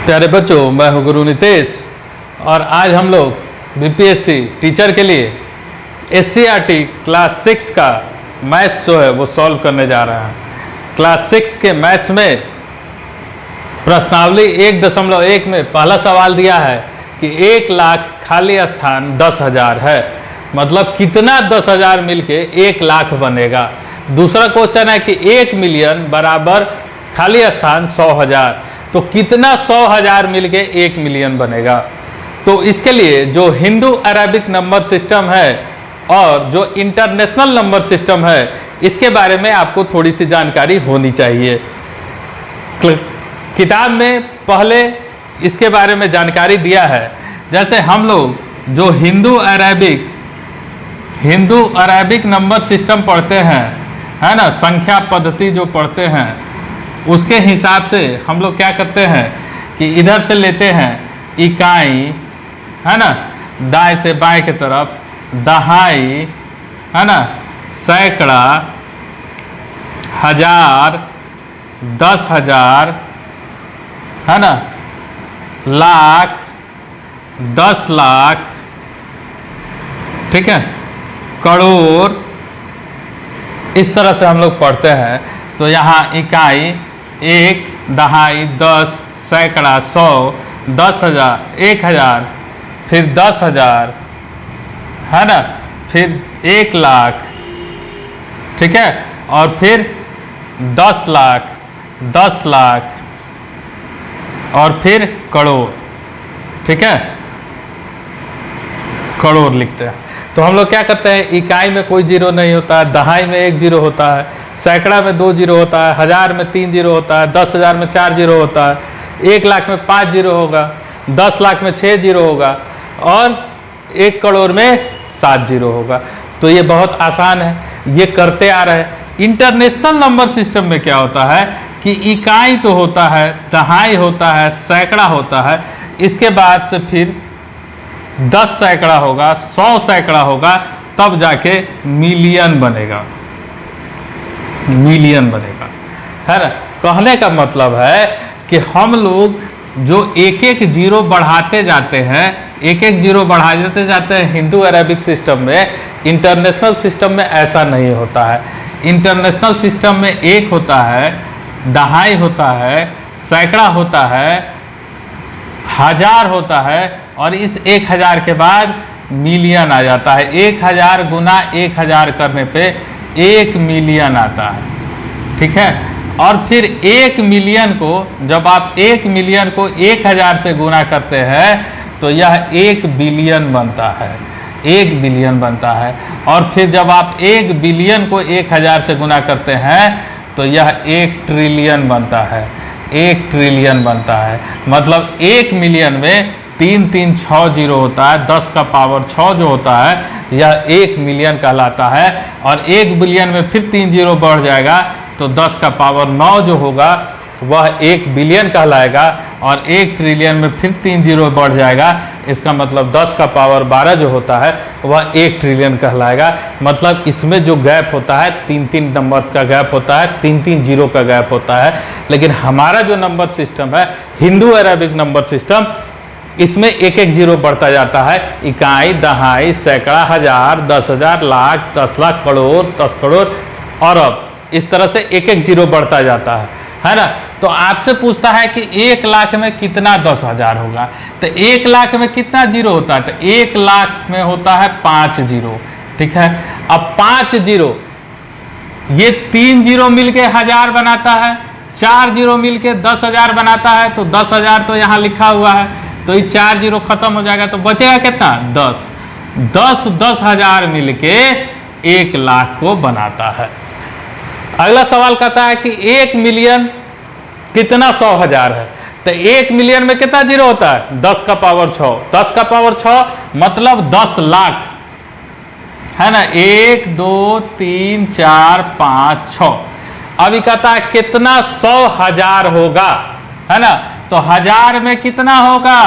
प्यारे बच्चों, मैं हूं गुरु नितेश और आज हम लोग बीपीएससी टीचर के लिए एससीईआरटी क्लास 6 का मैथ्स जो है वो सॉल्व करने जा रहे हैं। क्लास 6 के मैथ्स में प्रश्नावली 1.1 में पहला सवाल दिया है कि 1 लाख खाली स्थान 10,000 है, मतलब कितना 10,000 मिलके 1 लाख बनेगा। दूसरा क्वेश्चन है कि 1 मिलियन बराबर खाली स्थान 100,000, तो कितना 100,000 मिलके 1 मिलियन बनेगा। तो इसके लिए जो हिंदू अरेबिक नंबर सिस्टम है और जो इंटरनेशनल नंबर सिस्टम है, इसके बारे में आपको थोड़ी सी जानकारी होनी चाहिए। किताब में पहले इसके बारे में जानकारी दिया है। जैसे हम लोग जो हिंदू अरेबिक नंबर सिस्टम पढ़ते हैं, है ना, संख्या पद्धति जो पढ़ते हैं, उसके हिसाब से हम लोग क्या करते हैं कि इधर से लेते हैं इकाई, है ना, दाएं से बाएं की तरफ, दहाई, है ना, सैकड़ा, हजार, 10,000, है ना, लाख, 10 लाख, ठीक है, करोड़, इस तरह से हम लोग पढ़ते हैं। तो यहाँ इकाई 1, दहाई, 10, सैकड़ा, 100, 10,000, 1,000, फिर 10,000, है ना, फिर 1 लाख, ठीक है, और फिर 10 लाख, 10 लाख, और फिर करोड़, ठीक है, करोड़ लिखते हैं। तो हम लोग क्या करते हैं, इकाई में कोई जीरो नहीं होता है, दहाई में 1 जीरो होता है, सैकड़ा में 2 जीरो होता है, 1000 में 3 जीरो होता है, 10,000 में 4 जीरो होता है, 1 लाख में 5 जीरो होगा, 10 लाख में 6 जीरो होगा, और 1 करोड़ में 7 जीरो होगा। तो ये बहुत आसान है, ये करते आ रहे हैं। इंटरनेशनल नंबर सिस्टम में क्या होता है कि इकाई तो होता है, दहाई होता है, सैकड़ा होता है, इसके बाद से फिर 10 सैकड़ा होगा, 100 सैकड़ा होगा, तब जाके मिलियन बनेगा, मिलियन बनेगा, है ना। कहने का मतलब है कि हम लोग जो एक एक जीरो बढ़ाते जाते हैं, एक एक जीरो बढ़ाते जाते हैं हिंदू अरेबिक सिस्टम में। इंटरनेशनल सिस्टम में ऐसा नहीं होता है। इंटरनेशनल सिस्टम में 1 होता है, दहाई होता है, सैकड़ा होता है, 1000 होता है, और इस 1000 के बाद मिलियन आ जाता है। 1000 गुना 1000 करने पे 1 मिलियन आता है, ठीक है। और फिर 1 मिलियन को जब आप 1 मिलियन को 1000 से गुना करते हैं तो यह 1 बिलियन बनता है, 1 बिलियन बनता है। और फिर जब आप 1 बिलियन को 1000 से गुना करते हैं तो यह 1 ट्रिलियन बनता है, 1 ट्रिलियन बनता है। मतलब 1 मिलियन में 3 3 6 जीरो होता है, 10 का पावर 6 जो होता है, यह 1 मिलियन कहलाता है। और 1 बिलियन में फिर 3 जीरो बढ़ जाएगा तो 10 का पावर 9 जो होगा वह 1 बिलियन कहलाएगा। और 1 ट्रिलियन में फिर 3 जीरो बढ़ जाएगा, इसका मतलब 10 का पावर 12 जो होता है वह 1 ट्रिलियन कहलाएगा। मतलब इसमें जो गैप होता है 3-3 नंबर्स का गैप होता है, 3-3 जीरो का गैप होता है। लेकिन हमारा जो नंबर सिस्टम है हिंदू अरेबिक नंबर सिस्टम, इसमें 1-1 जीरो बढ़ता जाता है। इकाई, दहाई, सैकड़ा, 1000, 10,000, लाख, 10 लाख, करोड़, 10 करोड़, अरब, इस तरह से 1-1 जीरो बढ़ता जाता है ना। तो आपसे पूछता है कि 1 लाख में कितना 10,000 होगा, तो 1 लाख में कितना जीरो होता है, तो 1 लाख में होता है 5 जीरो, ठीक है। अब 5 जीरो, ये 3 जीरो मिलके 1000 बनाता है, 4 जीरो मिलके 10,000 बनाता है, तो 10,000 तो यहाँ लिखा हुआ है, तो ये 4 जीरो खत्म हो जाएगा, तो बचेगा कितना, 10। 10,000 मिलके 1 लाख को बनाता है। अगला सवाल कहता है कि 1 मिलियन कितना 100,000 है, तो 1 मिलियन में कितना जीरो होता है, 10 का पावर 6, 10 का पावर 6 मतलब 10 लाख, है ना। 1 2 3 4 5 6। अभी कहता है कितना 100,000 होगा, है ना। तो 1000 में कितना होगा,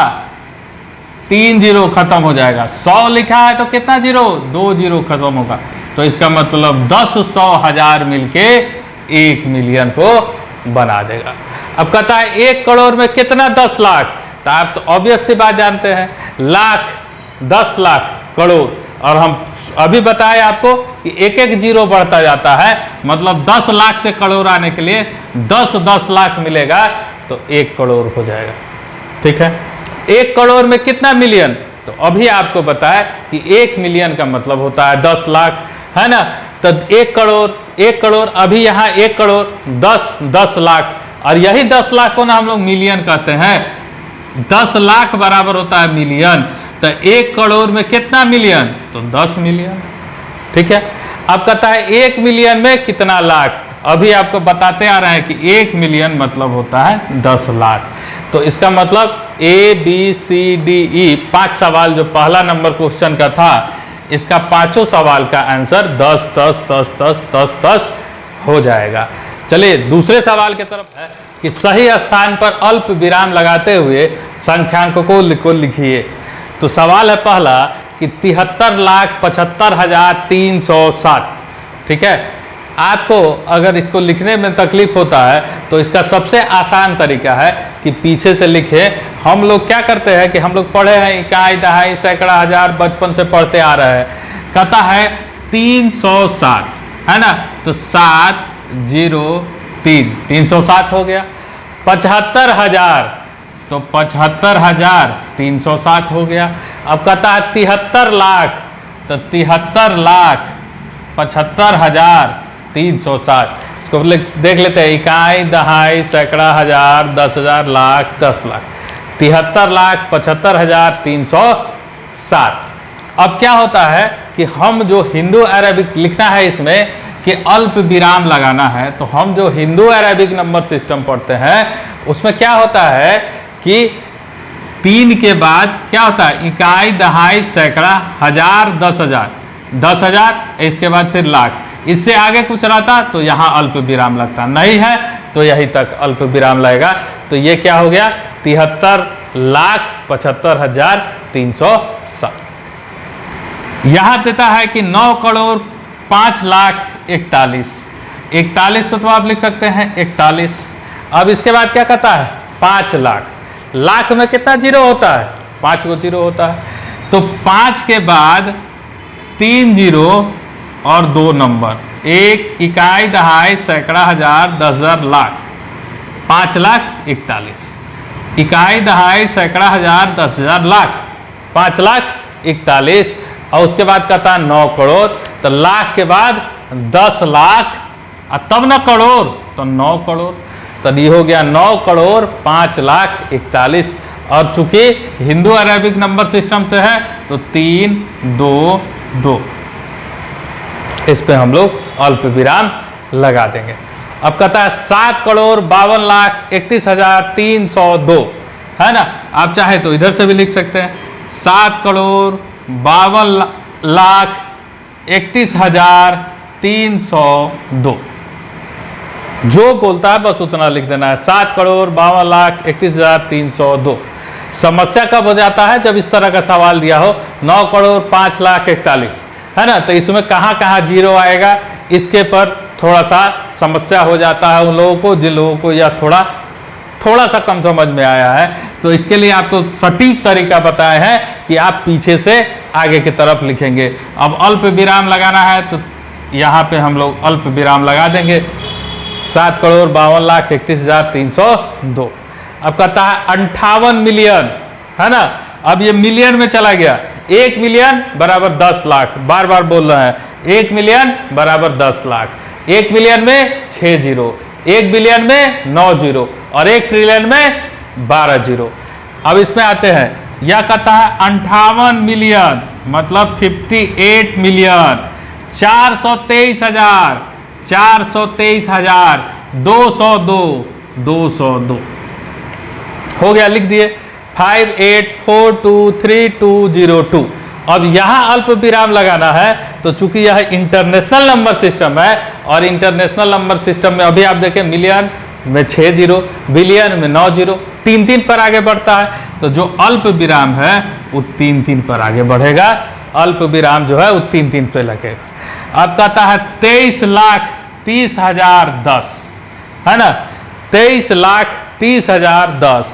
3 जीरो खत्म हो जाएगा। 100 लिखा है तो कितना जीरो, 2 जीरो खत्म होगा। तो इसका मतलब 10 100 1000 मिलके 1 मिलियन को बना देगा। अब कहता है 1 करोड़ में कितना 10 लाख, तो आप तो ऑब्वियस सी बात जानते हैं, लाख, 10 लाख, करोड़। और हम अभी बताए आपको कि एक एक जीरो बढ़ता जाता है, मतलब 10 लाख से करोड़ आने के लिए 10 लाख मिलेगा तो 1 करोड़ हो जाएगा। ठीक है, 1 करोड़ में कितना मिलियन, तो अभी आपको बताया कि 1 मिलियन का मतलब होता है 10 लाख, है ना। तो 1 करोड़ अभी यहाँ 1 करोड़ 10 लाख, और यही 10 लाख को ना हम लोग मिलियन कहते हैं। 10 लाख बराबर होता है मिलियन, तो 1 करोड़ में कितना मिलियन, तो 10 मिलियन। ठीक है, अब कहता है 1 मिलियन में कितना लाख, अभी आपको बताते आ रहे हैं कि 1 मिलियन मतलब होता है 10 लाख। तो इसका मतलब ABCDE 5 सवाल जो पहला नंबर क्वेश्चन का था, इसका 5 सवाल का आंसर 10 10 10 10 10 10 हो जाएगा। चलिए दूसरे सवाल की तरफ है कि सही स्थान पर अल्प विराम लगाते हुए संख्यांकों को लिखिए। तो सवाल है पहला कि 73,75,307। ठीक है, आपको अगर इसको लिखने में तकलीफ होता है तो इसका सबसे आसान तरीका है कि पीछे से लिखे। हम लोग क्या करते हैं कि हम लोग पढ़े हैं इकाई, दहाई, सैकड़ा, हजार, बचपन से पढ़ते आ रहे हैं। कहता है 307, है ना, तो 703, 307 हो गया। 75,000, तो 75,307 हो गया। अब कहता है 73 लाख, तो 73 लाख 75,307। इसको देख लेते हैं, इकाई, दहाई, सैकड़ा, हजार, 10,000, लाख, 10 लाख। 73,75,307। अब क्या होता है कि हम जो हिंदू अरेबिक लिखना है इसमें कि अल्प विराम लगाना है, तो हम जो हिंदू अरेबिक नंबर सिस्टम पढ़ते हैं उसमें क्या होता है कि 3 के बाद क्या होता है, इकाई, दहाई, सैकड़ा, हजार, 10,000, 10,000, इसके बाद फिर लाख। इससे आगे कुछ रहता तो यहाँ अल्प विराम लगता, नहीं है तो यहीं तक अल्प विराम लगेगा। तो ये क्या हो गया, 73,75,307। यहाँ देता है कि 9,05,41,41 को तो आप लिख सकते हैं 41। अब इसके बाद क्या कहता है 5 लाख, लाख में कितना जीरो होता है, 5 को जीरो होता है। तो 5 के बाद 3 जीरो और 2 नंबर, 1 इकाई, दहाई, सैकड़ा, हजार, 10,000, लाख, 5,41,41। इकाई, दहाई, सैकड़ा, हजार, 10,000, लाख, 5,41,41। और उसके बाद कहता है 9 करोड़, तो लाख के बाद 10 लाख और तब ना करोड़, तो 9 करोड़। तो ये हो गया 9 करोड़ 5,41,41। और चूंकि हिंदू अरेबिक नंबर सिस्टम से है तो 3 2 2, इस पे हम लोग अल्प विराम लगा देंगे। अब कहता है 7,52,31,302, है ना। आप चाहे तो इधर से भी लिख सकते हैं, 7,52,31,302। जो बोलता है बस उतना लिख देना है, 7,52,31,302। समस्या कब हो जाता है, जब इस तरह का सवाल दिया हो 9,05,41,41, है ना। तो इसमें कहाँ कहाँ जीरो आएगा, इसके पर थोड़ा सा समस्या हो जाता है उन लोगों को जिन लोगों को यह थोड़ा सा कम समझ में आया है। तो इसके लिए आपको सटीक तरीका बताया है कि आप पीछे से आगे की तरफ लिखेंगे। अब अल्प विराम लगाना है तो यहाँ पे हम लोग अल्प विराम लगा देंगे, 7,52,31,302। अब कहता है 58 मिलियन, है ना। अब ये मिलियन में चला गया, 1 मिलियन बराबर 10 लाख, बार बार बोल रहे हैं, 1 मिलियन बराबर 10 लाख। 1 मिलियन में 6 जीरो, 1 बिलियन में 9 जीरो और 1 ट्रिलियन में 12 जीरो। अब इसमें आते हैं, यह कहता है 58 मिलियन मतलब 58 मिलियन 423,202 हो गया, लिख दिए 58423202। अब यहाँ अल्प विराम लगाना है, तो चूंकि यह इंटरनेशनल नंबर सिस्टम है और इंटरनेशनल नंबर सिस्टम में अभी आप देखें मिलियन में 6 जीरो, बिलियन में 9 जीरो, 3-3 पर आगे बढ़ता है। तो जो अल्प विराम है वो 3-3 पर आगे बढ़ेगा, अल्प विराम जो है वो 3-3 पे लगेगा। अब कहता है 23,30,10, है ना, 23,30,10 30,010,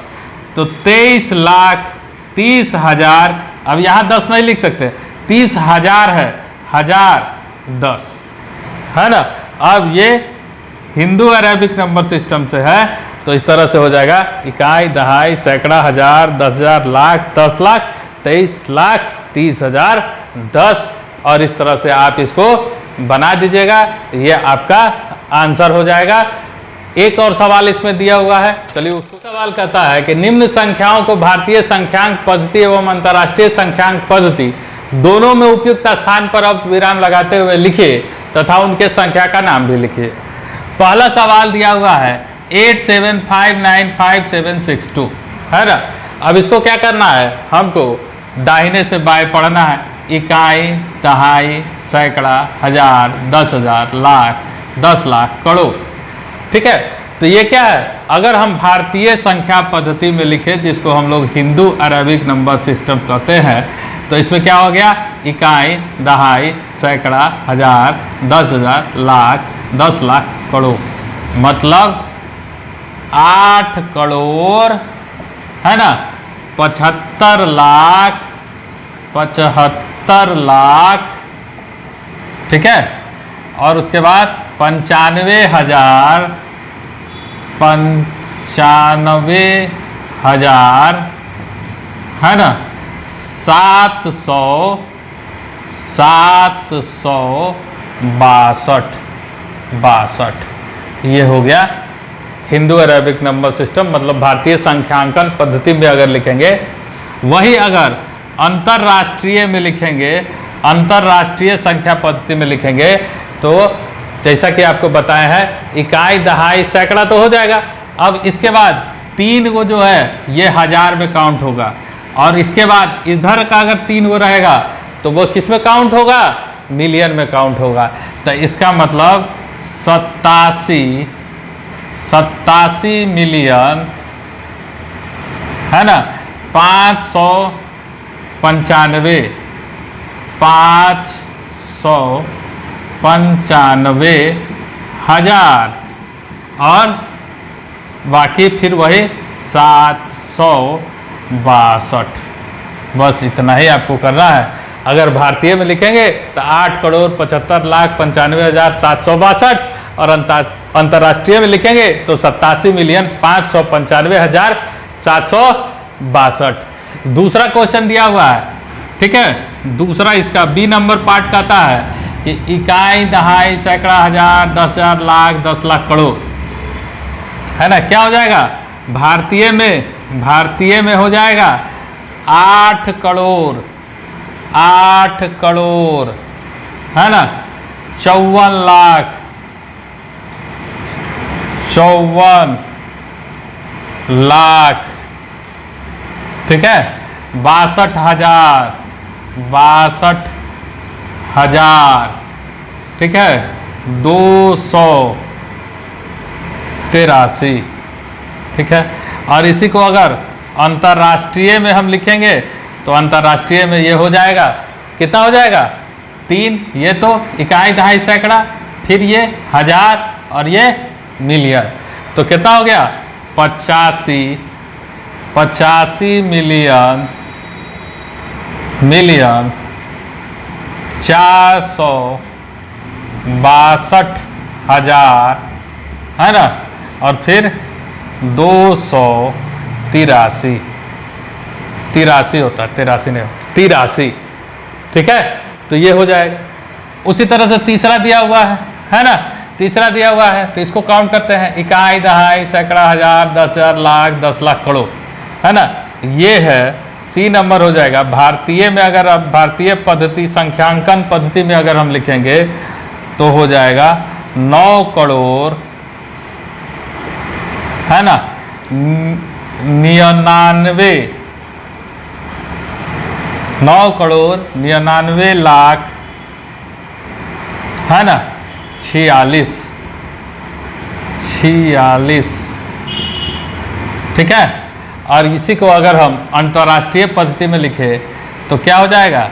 तो 23,30,000। अब यहाँ 10 नहीं लिख सकते, 30,000 है, 1010 है ना। अब ये हिंदू अरेबिक नंबर सिस्टम से है, तो इस तरह से हो जाएगा इकाई, दहाई, सैकड़ा, हजार, 10,000, लाख, 10 लाख, 23,30,010। और इस तरह से आप इसको बना दीजिएगा, ये आपका आंसर हो जाएगा। एक और सवाल इसमें दिया हुआ है, चलिए उसको। सवाल कहता है कि निम्न संख्याओं को भारतीय संख्यांक पद्धति एवं अंतर्राष्ट्रीय संख्यांक पद्धति दोनों में उपयुक्त स्थान पर अब विराम लगाते हुए लिखिए तथा उनके संख्या का नाम भी लिखिए। पहला सवाल दिया हुआ है 87595762, है ना। अब इसको क्या करना है, हमको दाहिने से बाएं पढ़ना है। इकाई, दहाई, सैकड़ा, हजार, 10,000, लाख, 10 लाख, करोड़, ठीक है। तो ये क्या है, अगर हम भारतीय संख्या पद्धति में लिखे, जिसको हम लोग हिंदू अरेबिक नंबर सिस्टम कहते हैं, तो इसमें क्या हो गया, इकाई, दहाई, सैकड़ा, हजार, 10,000, लाख, 10 लाख, करोड़, मतलब 8 करोड़, है ना, 75 लाख, 75 लाख, ठीक है। और उसके बाद 95,000, 95,000, है ना, 762, ये हो गया हिंदू अरेबिक नंबर सिस्टम, मतलब भारतीय संख्यांकन पद्धति में अगर लिखेंगे। वही अगर अंतर्राष्ट्रीय में लिखेंगे, अंतर्राष्ट्रीय संख्या पद्धति में लिखेंगे, तो जैसा कि आपको बताया है, इकाई, दहाई, सैकड़ा तो हो जाएगा। अब इसके बाद 3 गो जो है ये हजार में काउंट होगा, और इसके बाद इधर का अगर 3 गो रहेगा तो वो किस में काउंट होगा, मिलियन में काउंट होगा। तो इसका मतलब 87 मिलियन, है ना, 595,000, और बाकी फिर वही 762। बस इतना ही आपको करना है। अगर भारतीय में लिखेंगे तो 8,75,95,762, और अंतर्राष्ट्रीय में लिखेंगे तो 87,595,762। दूसरा क्वेश्चन दिया हुआ है, ठीक है। दूसरा इसका बी नंबर पार्ट कहता है कि इकाई, दहाई, सैकड़ा, हजार, 10,000, लाख, 10 लाख, करोड़, है ना। क्या हो जाएगा, भारतीय में हो जाएगा 8 करोड़, 8 करोड़, है ना, 54 लाख, 54 लाख, ठीक है, 62,000, ठीक है, 283, ठीक है। और इसी को अगर अंतर्राष्ट्रीय में हम लिखेंगे तो अंतर्राष्ट्रीय में ये हो जाएगा, कितना हो जाएगा, 3, ये तो इकाई, दहाई, सैकड़ा, फिर ये हजार, और ये मिलियन, तो कितना हो गया, 85 मिलियन 462,000, है ना, और फिर 283 होता है, 83 नहीं होता, 83, ठीक है। तो ये हो जाएगा। उसी तरह से तीसरा दिया हुआ है ना, तीसरा दिया हुआ है, तो इसको काउंट करते हैं। इकाई, दहाई, सैकड़ा, हजार, 10,000, लाख, 10 लाख, करोड़, है ना। ये है सी नंबर हो जाएगा। भारतीय में अगर अब भारतीय पद्धति, संख्यांकन पद्धति में अगर हम लिखेंगे तो हो जाएगा 9 करोड़, है ना, 9 करोड़ 99 लाख, है ना, 46, ठीक है। और इसी को अगर हम अंतर्राष्ट्रीय पद्धति में लिखे तो क्या हो जाएगा,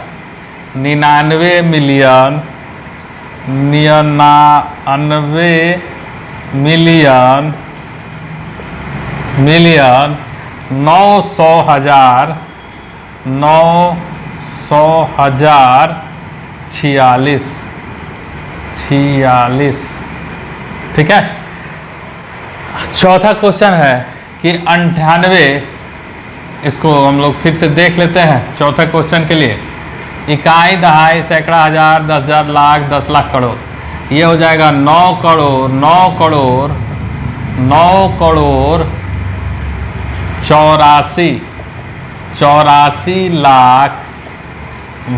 99 मिलियन 99 मिलियन मिलियन 900,000 46 ठीक है। चौथा क्वेश्चन है कि 98, इसको हम लोग फिर से देख लेते हैं। चौथा क्वेश्चन के लिए इकाई, दहाई, सैकड़ा, हजार, 10,000, लाख, 10 लाख, करोड़, ये हो जाएगा 9 करोड़ 84 लाख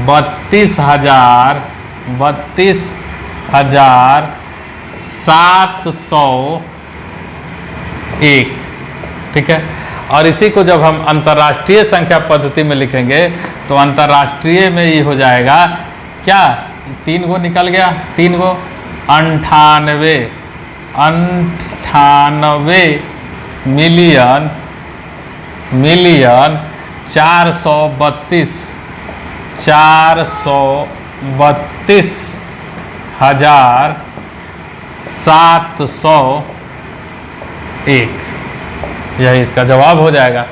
32,701 ठीक है। और इसी को जब हम अंतर्राष्ट्रीय संख्या पद्धति में लिखेंगे तो अंतर्राष्ट्रीय में ये हो जाएगा क्या, 3 गो निकल गया, 3 गो 98 मिलियन 432,701, यही इसका जवाब हो जाएगा।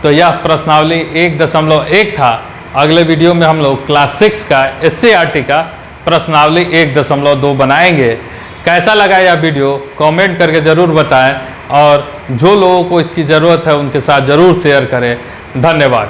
तो यह प्रश्नावली 1.1 था। अगले वीडियो में हम लोग क्लास 6 का SCERT का प्रश्नावली 1.2 बनाएंगे। कैसा लगा यह वीडियो कमेंट करके ज़रूर बताएं, और जो लोगों को इसकी ज़रूरत है उनके साथ ज़रूर शेयर करें। धन्यवाद।